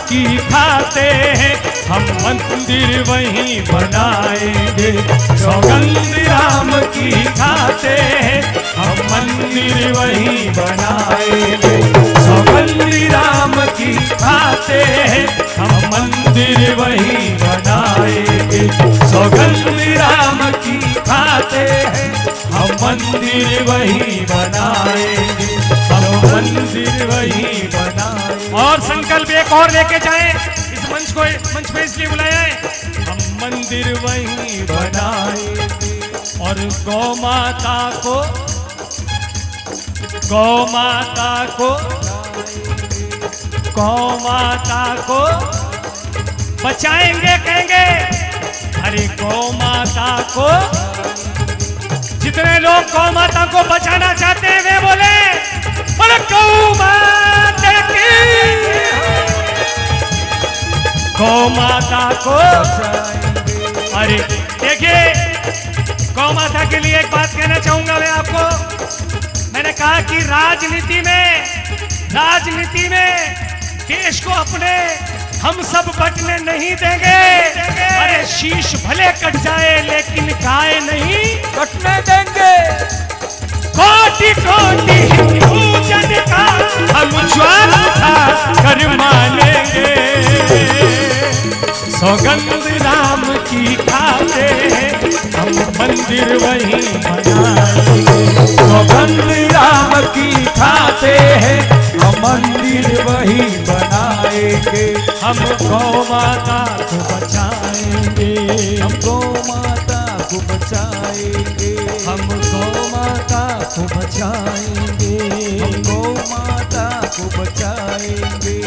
की खाते हैं, हम मंदिर वहीं बनाएंगे। सौगंध राम की खाते हैं, हम मंदिर वहीं बनाएंगे। सौगंध राम की खाते हैं, हम मंदिर वहीं बनाएंगे। सौगंध राम की खाते हैं, हम मंदिर वहीं बनाएंगे। हम मंदिर वहीं बनाएंगे। और संकल्प एक और लेके जाएं, इस मंच पे इसलिए बुलाया है। हम मंदिर वहीं बनाएंगे और गौ माता को बचाएंगे कहेंगे। अरे गौ माता को, जितने लोग गौ माता को बचाना चाहते हैं वे बोले गौ माता की। गौ माता को। अरे देखिए, गौ माता के लिए एक बात कहना चाहूंगा मैं आपको। मैंने कहा कि राजनीति में देश को अपने हम सब बटने नहीं देंगे। अरे शीश भले कट जाए लेकिन गाय नहीं कटने देंगे। कोटि कोटि हिंदू जन का हम ज्वाल उठा कर मानेंगे। सौगंध राम की खाते हैं, हम मंदिर वहीं बनाएंगे। सौगंध राम की खाते हैं, हम मंदिर वहीं बनाएंगे। हम गौ माता को बचाएंगे। हम गौ माता को बचाएंगे। हम गौ माता को बचाएंगे। हम गौ माता को बचाएंगे।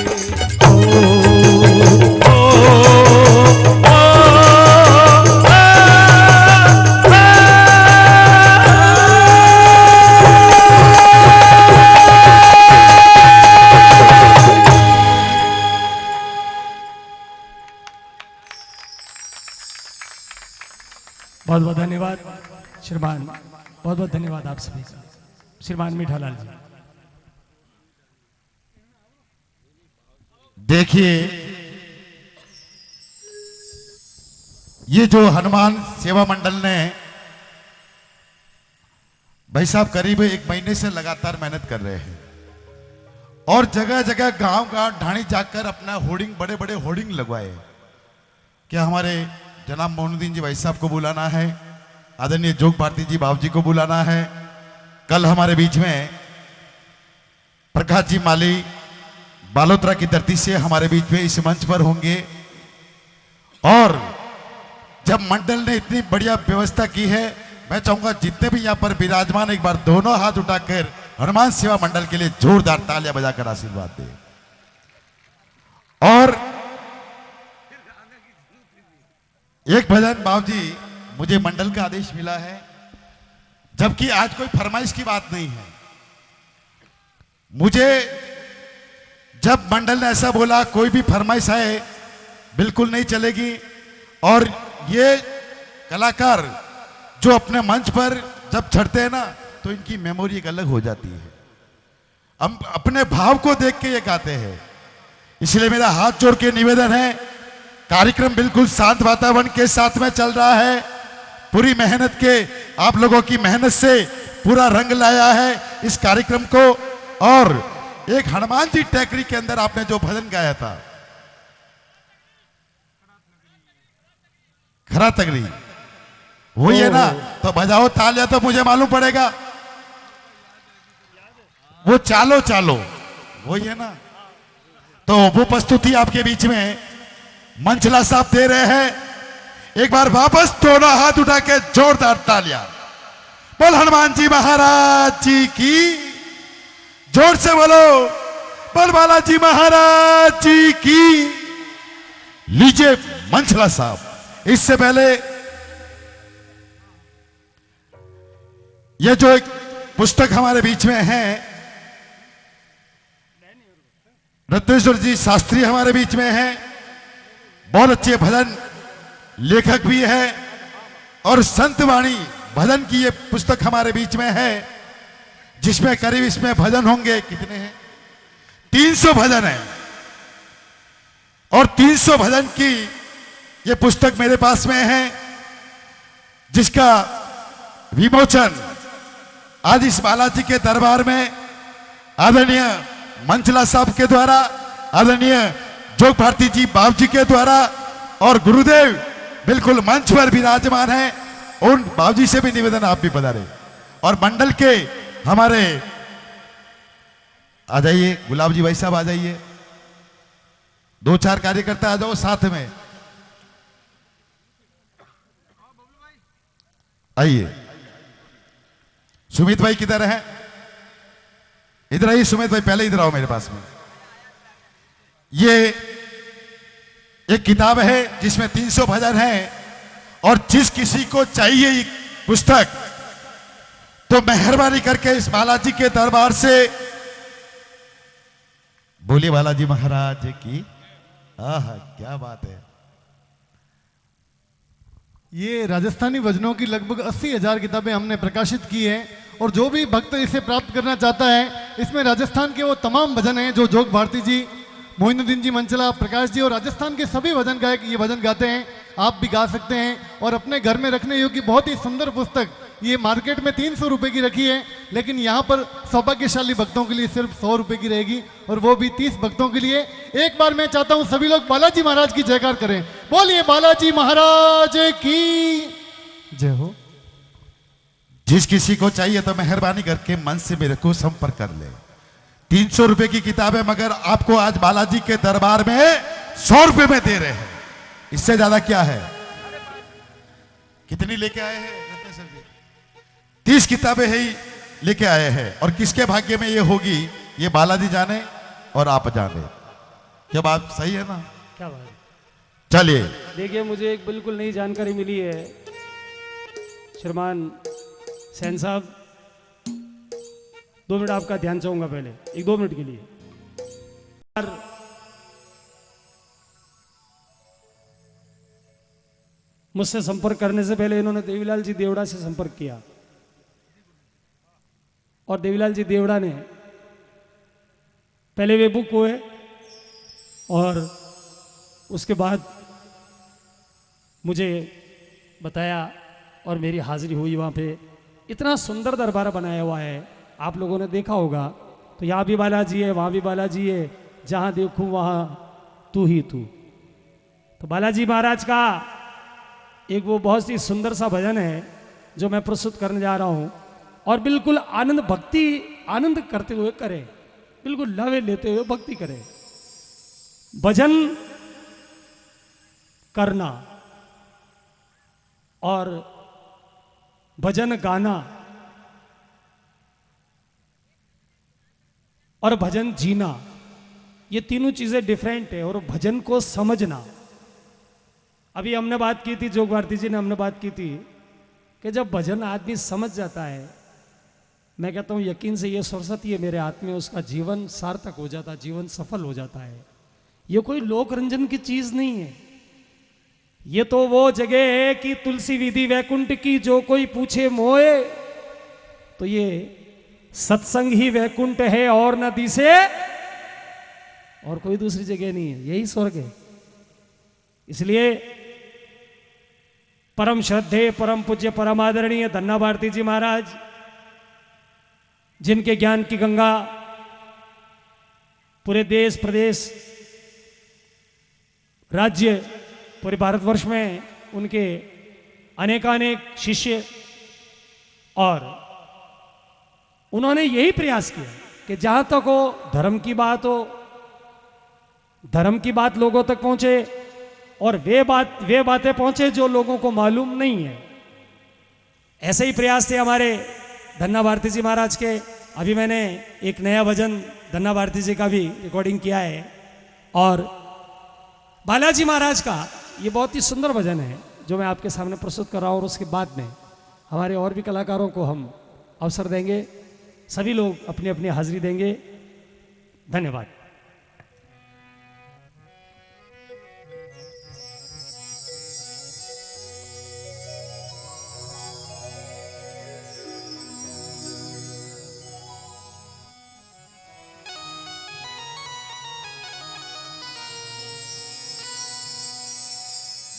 बहुत बहुत धन्यवाद श्रीमान, बहुत बहुत धन्यवाद आप सभी का। श्रीमान मीठालाल जी, देखिए ये जो हनुमान सेवा मंडल ने भाई साहब करीब 1 महीने से लगातार मेहनत कर रहे हैं और जगह जगह गांव-गांव ढाणी जाकर अपना होर्डिंग, बड़े बड़े होर्डिंग लगवाए। क्या हमारे जनाब मोइनुद्दीन जी भाई साहब को बुलाना है, आदरणीय जोग भारती जी बाबू जी को बुलाना है। कल हमारे बीच में प्रकाश जी माली बालोतरा की धरती से हमारे बीच में इस मंच पर होंगे। और जब मंडल ने इतनी बढ़िया व्यवस्था की है, मैं चाहूंगा जितने भी यहाँ पर विराजमान एक बार दोनों हाथ उठाकर हनुमान सेवा मंडल के लिए जोरदार तालियां बजाकर आशीर्वाद दें। और एक भजन बाबू जी, मुझे मंडल का आदेश मिला है, जबकि आज कोई फरमाइश की बात नहीं है। मुझे जब मंडल ने ऐसा बोला कोई भी फरमाइश आए बिल्कुल नहीं चलेगी। और ये कलाकार जो अपने मंच पर जब चढ़ते हैं ना, तो इनकी मेमोरी एक अलग हो जाती है। हम अपने भाव को देख के ये गाते हैं। इसलिए मेरा हाथ जोड़ के निवेदन है, कार्यक्रम बिल्कुल शांत वातावरण के साथ में चल रहा है। पूरी मेहनत के, आप लोगों की मेहनत से पूरा रंग लाया है इस कार्यक्रम को। और एक हनुमान जी टेकरी के अंदर आपने जो भजन गाया था, खरा तगड़ी, वही है ना, तो बजाओ तालियां, तो मुझे मालूम पड़ेगा। वो चालो चालो वही है ना। तो वो प्रस्तुति आपके बीच में मंचला साहब दे रहे हैं। एक बार वापस दोनों हाथ उठा के जोरदार तालियां। बोल हनुमान जी महाराज जी की, जोर से बोलो बोल बालाजी महाराज जी की। लीजिए मंचला साहब। इससे पहले यह जो एक पुस्तक हमारे बीच में है, रत्नेश्वर जी शास्त्री हमारे बीच में है, बहुत अच्छे भजन लेखक भी है। और संत वाणी भजन की ये पुस्तक हमारे बीच में है, जिसमें करीब इसमें भजन होंगे, कितने हैं, 300 भजन है। और 300 भजन की ये पुस्तक मेरे पास में है, जिसका विमोचन आज इस बालाजी के दरबार में आदरणीय मंचला साहब के द्वारा, आदरणीय जोग भारती जी बाबू जी के द्वारा, और गुरुदेव बिल्कुल मंच पर विराजमान है, उन बाबू जी से भी निवेदन आप भी पधारे। और मंडल के हमारे आ जाइए, गुलाब जी भाई साहब आ जाइए, 2-4 कार्यकर्ता आ जाओ साथ में, आइए। सुमित भाई किधर है? इधर आइए सुमित भाई, पहले इधर आओ मेरे पास में। ये एक किताब है जिसमें 300 भजन है, और जिस किसी को चाहिए ये पुस्तक तो मेहरबानी करके इस बालाजी के दरबार से बोलिए बालाजी महाराज की। आहा, क्या बात है। ये राजस्थानी भजनों की लगभग 80,000 किताबें हमने प्रकाशित की हैं, और जो भी भक्त इसे प्राप्त करना चाहता है, इसमें राजस्थान के वो तमाम भजन हैं जो जोग भारती जी, मोइनुद्दीन जी मंचला, प्रकाश जी और राजस्थान के सभी भजन गायक ये भजन गाते हैं। आप भी गा सकते हैं, और अपने घर में रखने योग्य बहुत ही सुंदर पुस्तक। ये मार्केट में 300 रुपए की रखी है, लेकिन यहाँ पर सौभाग्यशाली भक्तों के लिए सिर्फ 100 रुपए की रहेगी, और वो भी 30 भक्तों के लिए। एक बार मैं चाहता हूँ सभी लोग बालाजी महाराज की जयकार करें। बोलिए बालाजी महाराज की जय हो। जिस किसी को चाहिए तो मेहरबानी करके मन से मेरे को संपर्क कर ले। 300 रुपए की किताब है, मगर आपको आज बालाजी के दरबार में 100 रुपए में दे रहे हैं। इससे ज्यादा क्या है? कितनी लेके आए हैं रत्न सर जी? 30 किताबें ही लेके आए हैं, और किसके भाग्य में ये होगी ये बालाजी जाने और आप जाने। क्या बात सही है ना? क्या बात है? चलिए, देखिए, मुझे एक बिल्कुल नई जानकारी मिली है। श्रीमान सैन साहब, 2 मिनट आपका ध्यान चाहूंगा पहले, 1-2 मिनट के लिए। मुझसे संपर्क करने से पहले इन्होंने देवीलाल जी देवड़ा से संपर्क किया, और देवीलाल जी देवड़ा ने पहले वे बुक हुए, और उसके बाद मुझे बताया, और मेरी हाजिरी हुई वहाँ पे। इतना सुंदर दरबार बनाया हुआ है, आप लोगों ने देखा होगा। तो यहाँ भी बालाजी है, वहाँ भी बालाजी है, जहाँ देखूँ वहाँ तू ही तू। तो बालाजी महाराज का एक वो बहुत ही सुंदर सा भजन है जो मैं प्रस्तुत करने जा रहा हूँ, और बिल्कुल आनंद भक्ति आनंद करते हुए करें, बिल्कुल लवे लेते हुए भक्ति करें। भजन करना और भजन गाना और भजन जीना, ये तीनों चीजें डिफरेंट है। और भजन को समझना, अभी हमने बात की थी, जोग भारती जी ने हमने बात की थी कि जब भजन आदमी समझ जाता है, मैं कहता हूँ यकीन से ये सरस्वती है मेरे हाथ में, उसका जीवन सार्थक हो जाता है, जीवन सफल हो जाता है। ये कोई लोक रंजन की चीज नहीं है। ये तो वो जगह है कि तुलसी विधि वैकुंठ की जो कोई पूछे मोए, तो ये सत्संग ही वैकुंठ है, और नदी से और कोई दूसरी जगह नहीं है, यही स्वर्ग है। इसलिए परम श्रद्धेय, परम पूज्य, परम आदरणीय धन्ना भारती जी महाराज, जिनके ज्ञान की गंगा पूरे देश प्रदेश राज्य पूरे भारतवर्ष में, उनके अनेकानेक शिष्य, और उन्होंने यही प्रयास किया कि जहां तक हो धर्म की बात हो, धर्म की बात लोगों तक पहुंचे, और वे बातें पहुंचे जो लोगों को मालूम नहीं है। ऐसे ही प्रयास थे हमारे धन्ना भारती जी महाराज के। अभी मैंने एक नया भजन धन्ना भारती जी का भी रिकॉर्डिंग किया है, और बालाजी महाराज का ये बहुत ही सुंदर भजन है जो मैं आपके सामने प्रस्तुत कर रहा हूँ। और उसके बाद में हमारे और भी कलाकारों को हम अवसर देंगे, सभी लोग अपनी अपनी हाजिरी देंगे। धन्यवाद।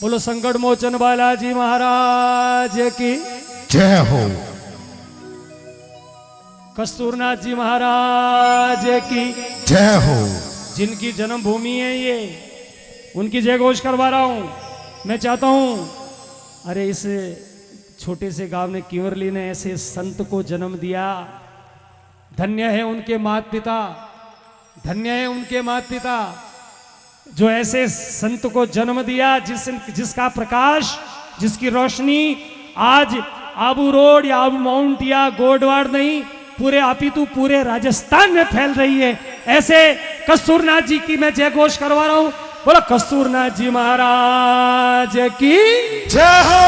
बोलो संकट मोचन बालाजी महाराज की, जय हो। कस्तूरनाथ जी महाराज की जय हो। जिनकी जन्मभूमि है ये, उनकी जय घोष करवा रहा हूं। मैं चाहता हूं, अरे इस छोटे से गांव में किंवरली ने ऐसे संत को जन्म दिया। धन्य है उनके माता पिता, धन्य है उनके माता पिता जो ऐसे संत को जन्म दिया, जिसका प्रकाश, जिसकी रोशनी आज आबू रोड या आबू माउंट या गोडवाड़ नहीं, पूरे अपितु पूरे राजस्थान में फैल रही है। ऐसे कस्तूरनाथ जी की मैं जय घोष करवा रहा हूं। बोलो कस्तूरनाथ जी महाराज की जय हो।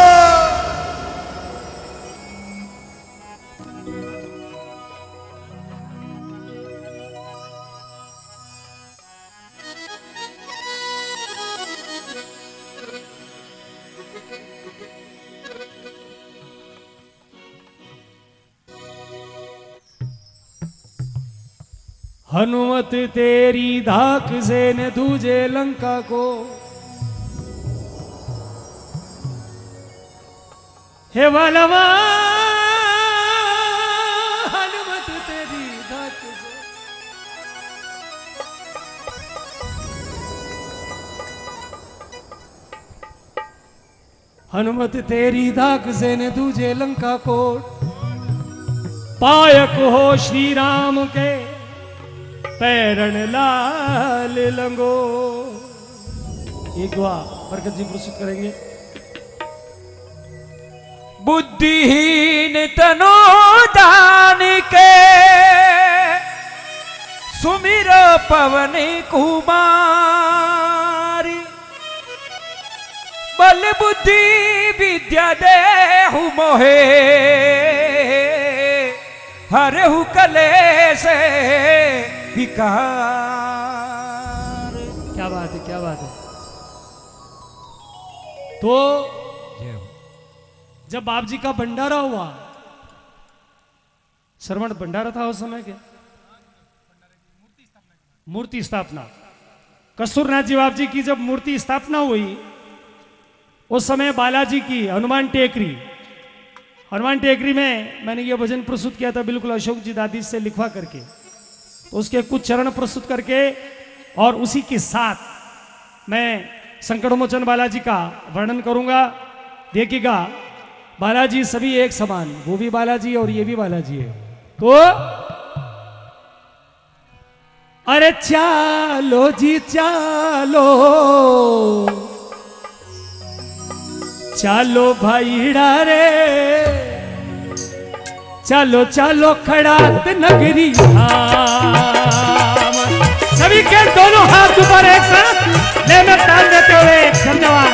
हनुमत तेरी धाक से न दूजे लंका को, हे बलवा हनुमत तेरी धाक से, हनुमत तेरी धाक से न दूजे लंका को, पायक हो श्री राम के पैरण लाल लंगो। एक दुआ बरकत जी प्रस्तुत करेंगे। बुद्धिहीन तनो दान के, सुमिर पवन कुमारी, बल बुद्धि विद्या देहु मोहे, हरहु कलेश विकार। क्या बात है, क्या बात है। तो जब बाप जी का भंडारा हुआ, श्रवण भंडारा था उस समय के, मूर्ति स्थापना, कस्तूरनाथ जी बाप जी की जब मूर्ति स्थापना हुई, उस समय बालाजी की हनुमान टेकरी, हनुमान टेकरी में मैंने ये भजन प्रस्तुत किया था, बिल्कुल अशोक जी दादी से लिखवा करके, तो उसके कुछ चरण प्रस्तुत करके, और उसी के साथ मैं संकटमोचन बालाजी का वर्णन करूंगा। देखिएगा, बालाजी सभी एक समान, वो भी बालाजी और ये भी बालाजी है। तो अरे चालो जी चालो, चालो भाईड़ा रे, चलो चलो खड़ात नगरी धाम। सभी के दोनों हाथ ऊपर एक साथ ले में ताल देते हुए धन्यवाद।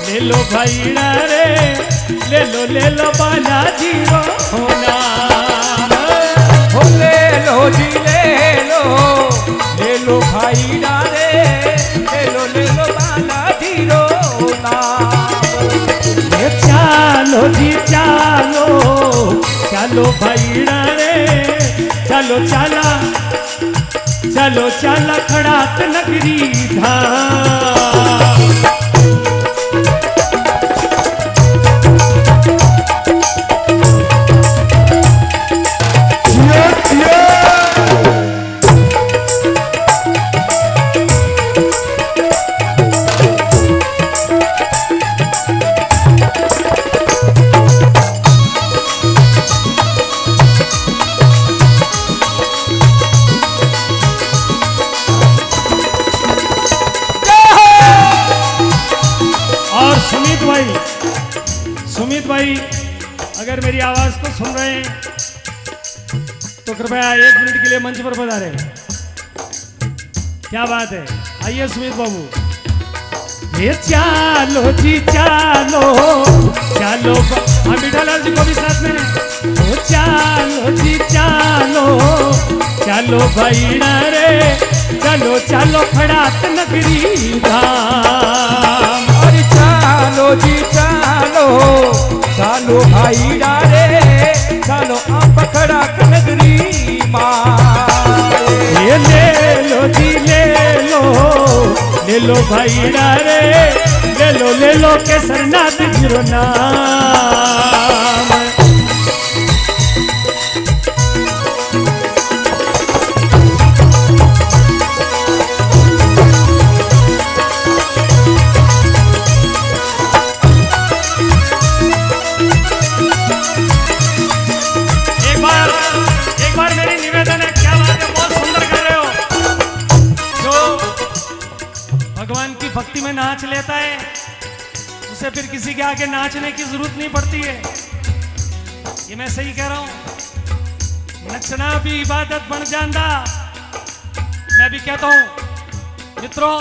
ले लो भाईड़ा रे, ले लो बालाजी रो नाम। हो ले लो जी ले लो भाईड़ा रे, ले लो बालाजी रो नाम। चालो जी चालो, चलो भाईड़ा रे, चलो चला, चलो चला खड़ात नगरी धाम। सुमित भाई अगर मेरी आवाज को सुन रहे हैं तो कृपया 1 मिनट के लिए मंच पर पधारें। क्या बात है, आइए सुमित बाबू, ये चालो जी चालो, चालो हम बिठालाल जी को भी साथ में, ओ चालो जी चालो, चालो भाईड़ा रे, चलो चलो खड़ात नगरी धाम। अरे चालो जी चालो, चालो भाईड़ा रे, चलो आप खड़ा नगरी माँ। ये ले लो जी ले लो भाईड़ा रे, ले लो केसरनाथ जीरो नाम। एक बार मेरी निवेदन है, क्या बात है, बहुत सुंदर कर रहे हो। जो भगवान की भक्ति में नाच लेता है उसे फिर किसी के आगे नाचने की जरूरत नहीं पड़ती है। ये मैं सही कह रहा हूं। नचना भी इबादत बन जाता। मैं भी कहता हूं मित्रों,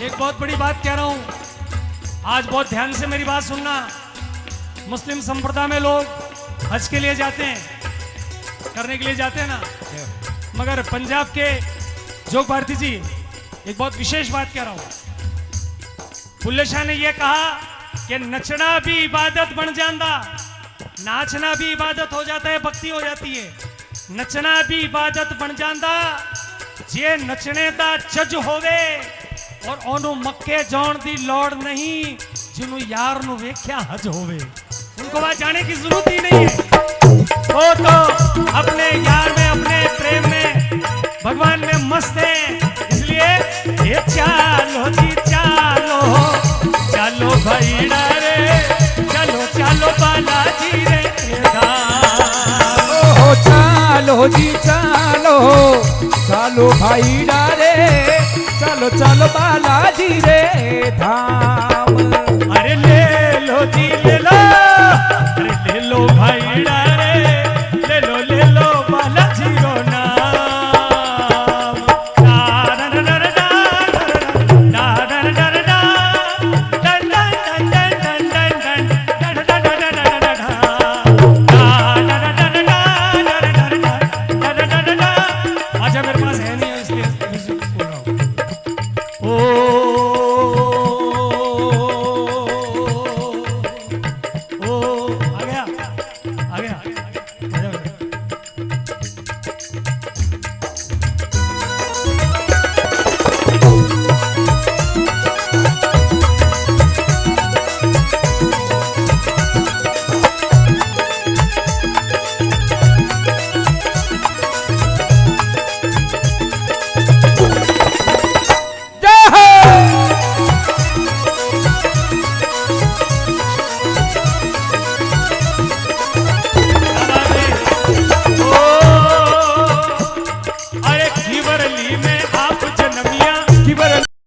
एक बहुत बड़ी बात कह रहा हूं, आज बहुत ध्यान से मेरी बात सुनना। मुस्लिम संप्रदाय में लोग हज के लिए जाते हैं, करने के लिए जाते हैं ना, मगर पंजाब के जोग भारती जी एक बहुत विशेष बात कह रहा हूं। बुल्ले शाह ने यह कहा कि नचना भी इबादत बन जाता, नाचना भी इबादत हो जाता है, भक्ति हो जाती है। नचना भी इबादत बन जाता, जे नचने दा जज होवे और ओनू मक्के जान दी लौड़ नहीं, जिन्हों यार नु वेख्या हज होवे। उनको वहां जाने की जरूरत ही नहीं है। वो तो अपने यार में, अपने प्रेम में, भगवान में मस्त है। इसलिए ये चालो जी चालो, चालो भाईड़ा रे, चलो चलो बालाजी रे धाम। ओ चालो जी चालो, चालो भाईड़ा रे, चलो चलो बालाजी रे धाम। अरे ले लो जी ले लो, अरे ले लो भाईड़ा रे, ले लो बालाजी रो नाम। अच्छा मेरे पास है नहीं,